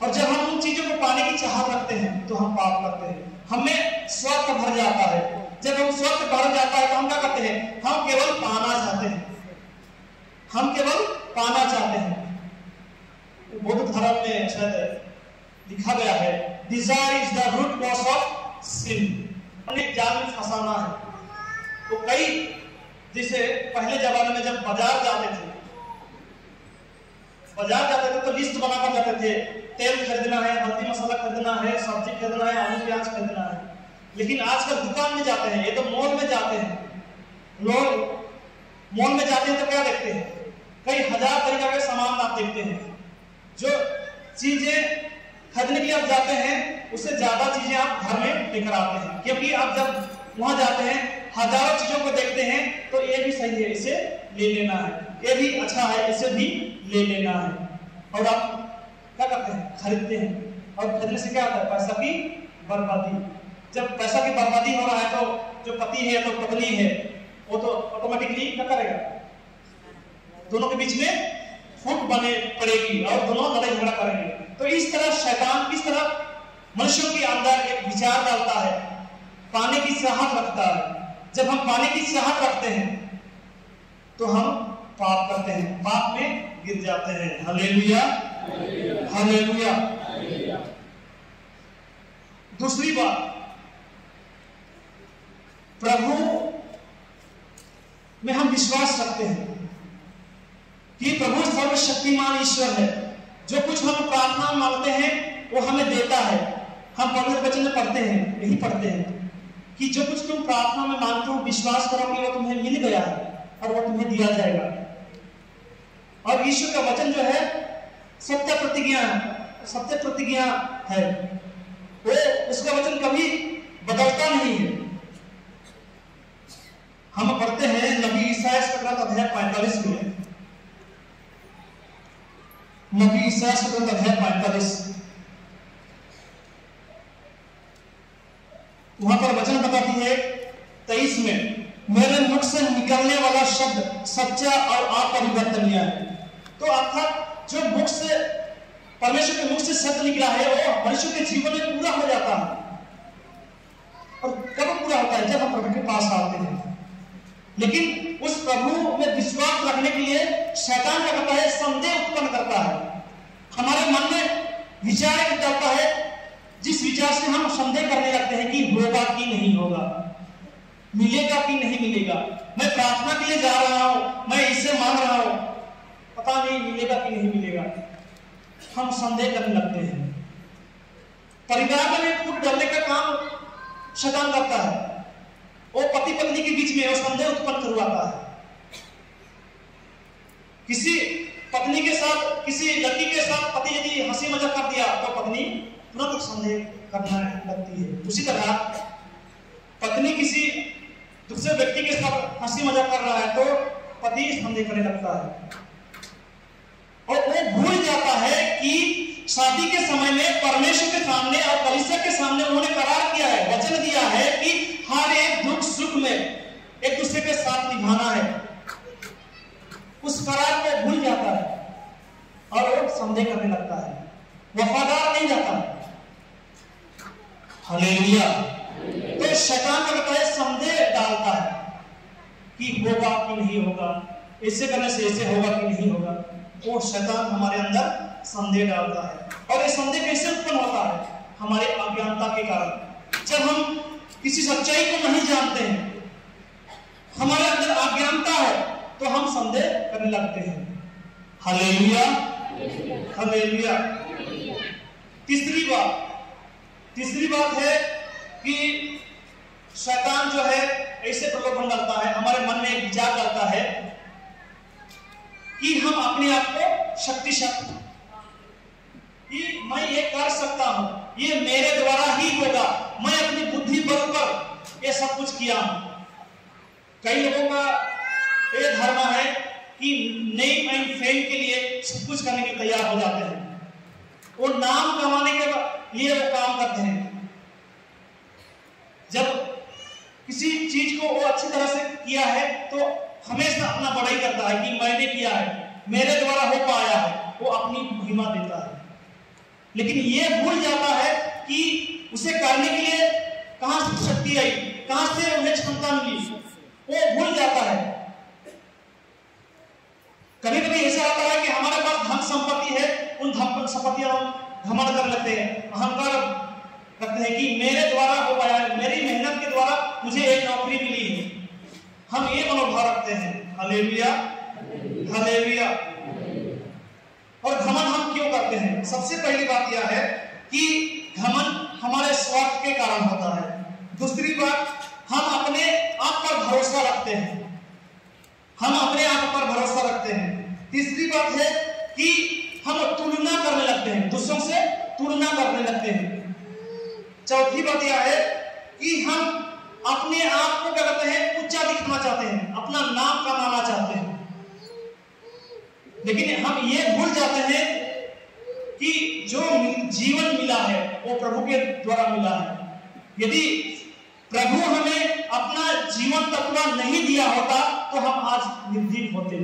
और जब हम उन चीजों को पाने की चाहत रखते हैं तो हम पाप करते हैं, हमें स्वार्थ भर जाता है। जब हम स्वार्थ भर जाता है तो हम क्या करते हैं, हम केवल पाना चाहते हैं, हम केवल पाना चाहते हैं। बौद्ध धर्म में शायद लिखा गया है, desire is the root cause of sin, जाल में फंसाना है। तो कई, जैसे पहले जमाने में जब बाजार जाते थे तो लिस्ट बनाकर जाते थे, तेल खरीदना है, हल्दी मसाला खरीदना है, सब्जी खरीदना है, आलू प्याज खरीदना है। लेकिन आजकल दुकान में जाते हैं, ये तो मॉल में जाते हैं, लोग मॉल में जाते हैं तो क्या देखते हैं, कई हजार तरीका के सामान आप देखते हैं। जो चीजें खरीदने के लिए आप जाते हैं उससे ज्यादा चीजें आप घर में लेकर आते हैं, क्योंकि आप जब वहां जाते हैं हजारों चीजों को देखते हैं तो ये भी सही है, इसे ले लेना है, ये भी अच्छा है, इसे भी ले लेना है, और आप क्या करते हैं, खरीदते हैं। और खरीदने से क्या होता है, पैसा की बर्बादी। जब पैसा की बर्बादी हो रहा है तो जो पति है तो पत्नी है वो तो ऑटोमेटिकली क्या करेगा, दोनों के बीच में फूट बने पड़ेगी और दोनों लड़ाई झगड़ा करेंगे। तो इस तरह शैतान किस तरह मनुष्यों के अंदर एक विचार डालता है, पाने की चाहत रखता है। जब हम पाने की चाहत रखते हैं तो हम पाप करते हैं, पाप में गिर जाते हैं। Hallelujah, hallelujah. दूसरी बात, प्रभु में हम विश्वास रखते हैं कि प्रभु सर्वशक्तिमान ईश्वर है, जो कुछ हम प्रार्थना मांगते हैं वो हमें देता है। हम पवित्र वचन में पढ़ते हैं, यही पढ़ते हैं कि जो कुछ तुम प्रार्थना में मांगते हो विश्वास करो कि वो तुम्हें मिल गया है और वो तुम्हें दिया जाएगा। और ईश्वर का वचन जो है सत्य प्रतिज्ञा है, वो उसका वचन कभी बदलता नहीं है। हम पढ़ते हैं नबी ईसाया का ग्रंथ अध्याय 45 में, नबी ईसाया का ग्रंथ अध्याय 45, वहां पर वचन बताती है 23 में, मेरे मुख से निकलने वाला शब्द सच्चा और अपरिवर्तनीय है। तो अर्थात जो मुख से, परमेश्वर के मुख से शब्द निकला है वो मनुष्य के जीवन में पूरा हो जाता है। और कब पूरा होता है, जब हम प्रभु के पास आते हैं। लेकिन उस प्रभु में विश्वास रखने के लिए शैतान क्या करता है, संदेह उत्पन्न करता है, हमारे मन में विचार करता है, जिस विचार से हम संदेह करने लगते हैं कि होगा कि नहीं होगा, मिलेगा कि नहीं मिलेगा। मैं प्रार्थना के लिए जा रहा हूं, मैं इसे मांग रहा हूं, पता नहीं मिलेगा कि नहीं मिलेगा। हम संदेह करने लगते हैं। परिवार में फूट डालने का काम शैतान करता है, वो पति पत्नी के बीच में वो संदेह उत्पन्न करवाता है। किसी पत्नी के साथ, किसी लड़की के साथ पति यदि हंसी मजाक कर दिया तो पत्नी तुरंत संदेह करना लगती है। उसी तरह पत्नी किसी दूसरे व्यक्ति के साथ हंसी मजाक कर रहा है तो पति संदेह करने लगता है, और वो भूल जाता है कि शादी के समय में परमेश्वर के सामने और कलीसिया के सामने उन्होंने करार किया है, वचन दिया है कि हर एक दुख सुख में एक दूसरे के साथ निभाना है। उस करार को भूल जाता है और वो संदेह करने लगता है, वफादार नहीं रहता है। हालेलुया। तो शैतान क्या करता है, संदेह डालता है कि होगा कि नहीं होगा, ऐसे करने से ऐसे होगा कि नहीं होगा। वो शैतान हमारे अंदर संदेह डालता है। और ये संदेह कैसे उत्पन्न होता है, हमारे अज्ञानता के कारण। जब हम किसी सच्चाई को नहीं जानते हैं, हमारे अंदर अज्ञानता है, तो हम संदेह करने लगते हैं। Hallelujah, hallelujah. तीसरी बात है कि शैतान जो है ऐसे प्रलोभन डालता है, हमारे मन में एक विचार डालता है कि हम अपने आप को शक्तिशाली, कि मैं ये कर सकता हूं, ये मेरे द्वारा ही किया हूं। कई लोगों का ये धारणा है कि नेम एंड फेम के लिए सब कुछ करने के तैयार हो जाते हैं, वो नाम कमाने के लिए वो काम करते हैं। जब किसी चीज को वो अच्छी तरह से किया है तो हमेशा अपना बड़ाई करता है कि मैंने किया है, मेरे द्वारा हो पाया है, वो अपनी महिमा देता है। लेकिन ये भूल जाता है कि उसे करने के लिए कहां से शक्ति आई, कहां से उन्हें क्षमता मिली, वो भूल जाता है। कभी कभी ऐसा होता है कि हमारे पास धन संपत्ति है, उन धन संपत्तियों हम घमंड कर लेते हैं, अहंकार करते हैं कि मेरे द्वारा हो पाया है, मेरी मेहनत के द्वारा मुझे एक नौकरी मिली है। हम ये मनोभाव रखते हैं। Hallelujah, hallelujah. और घमंड हम क्यों करते हैं? सबसे पहली बात यह है कि घमंड हमारे स्वार्थ के कारण होता है। दूसरी बात, हम अपने आप पर भरोसा रखते हैं, हम अपने आप पर भरोसा रखते हैं। तीसरी बात है कि हम तुलना करने लगते हैं, दूसरों से तुलना करने लगते हैं। चौथी बात यह है कि हम अपने आप को क्या करते हैं, ऊंचा दिखना चाहते हैं, अपना नाम कमाना चाहते हैं। लेकिन हम ये भूल जाते हैं कि जो जीवन मिला है वो प्रभु के द्वारा मिला है। यदि प्रभु हमें अपना जीवन तत्व नहीं दिया होता तो हम आज निर्जीव होते।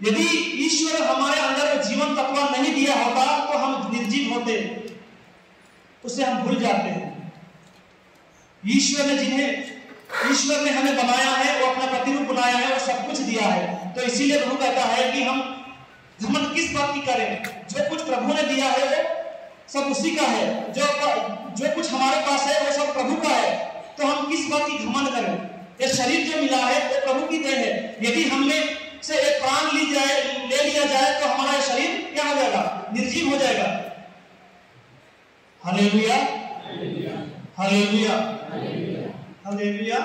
यदि ईश्वर हमारे अंदर जीवन तत्व नहीं दिया होता तो हम निर्जीव होते, उसे हम भूल जाते हैं। ईश्वर ने हमें बनाया है, वो अपना प्रतिरूप बनाया है, वो सब कुछ दिया है। तो इसीलिए प्रभु कहता है कि हम घमंड किस बात की करें? जो कुछ प्रभु ने दिया है वो सब उसी का है, जो कुछ हमारे पास है वो सब प्रभु का है। तो हम किस बात की घमंड करें? ये शरीर जो मिला है वो प्रभु की देन है। यदि हमें से एक प्राण ले लिया जाए तो हमारा शरीर क्या हो जाएगा? निर्जीव हो जाएगा। Hallelujah, hallelujah, hallelujah.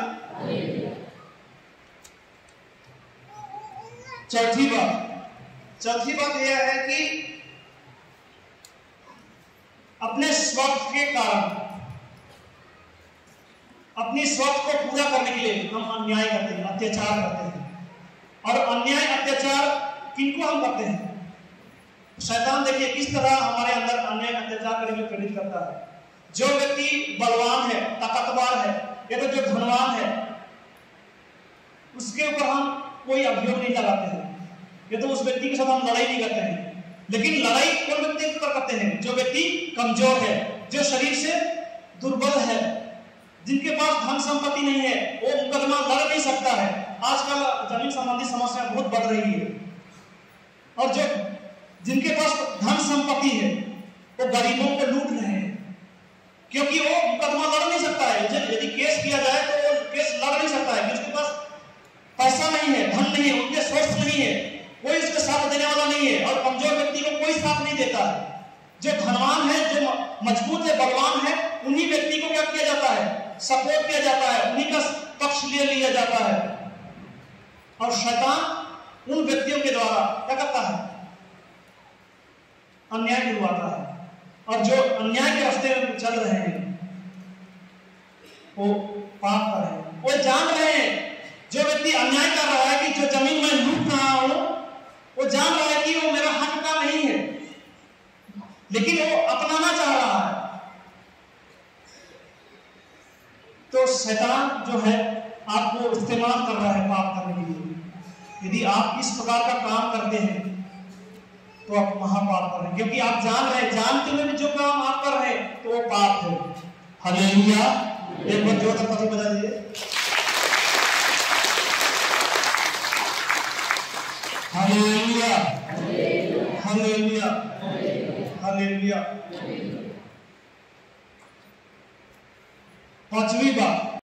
चौथी बात यह है कि अपने स्वार्थ के कारण, अपनी स्वार्थ को पूरा करने के लिए हम अन्याय करते हैं, अत्याचार करते हैं। और अन्याय अत्याचार किनको हम करते हैं? शैतान देखिए किस तरह हमारे अंदर अन्याय अत्याचार करने में प्रेरित करता है। जो व्यक्ति बलवान है, ताकतवर है, या तो जो धनवान है, उसके ऊपर हम कोई अभियोग नहीं लगाते हैं, या तो उस व्यक्ति के साथ हम लड़ाई नहीं करते हैं। लेकिन लड़ाई कौन व्यक्ति के ऊपर करते हैं? जो व्यक्ति कमजोर है, जो शरीर से दुर्बल है, जिनके पास धन संपत्ति नहीं है, वो मुकदमा लड़ नहीं सकता है। आजकल जमीन संबंधी समस्या बहुत बढ़ रही है, और जो जिनके पास धन संपत्ति है वो गरीबों को लूट रहे हैं, क्योंकि वो मुकदमा लड़ नहीं सकता है। यदि केस किया जाए तो वो केस लड़ नहीं सकता है, उसके पास पैसा नहीं है, धन नहीं है, उनके सोर्स नहीं है, कोई उसके साथ देने वाला नहीं है, और कमजोर व्यक्ति को कोई साथ नहीं देता है। जो धनवान है, जो मजबूत है, बलवान है, उन्हीं व्यक्ति को क्या किया जाता है? सपोर्ट किया जाता है, उन्हीं का पक्ष लिया जाता है। और शैतान उन व्यक्तियों के द्वारा क्या करता है? अन्याय दिलवाता है। और जो अन्याय के रास्ते में चल रहे हैं वो पाप कर रहे हैं, वो जान रहे हैं। जो व्यक्ति अन्याय कर रहा है कि जो जमीन में लूट रहा हूं, वो जान रहा है कि वो मेरा हक का नहीं है, लेकिन वो अपनाना चाह रहा है। तो शैतान जो है आपको इस्तेमाल कर रहा है पाप करने के लिए। यदि आप इस प्रकार का काम करते हैं तो आप महापाप कर रहे हैं, क्योंकि आप जान रहे हैं, जानते हुए भी जो काम आप कर रहे हैं तो वो पाप है। हालेलुया। एक बार जोर से ताली बजा दीजिए। Hallelujah, hallelujah, hallelujah. पांचवी बात,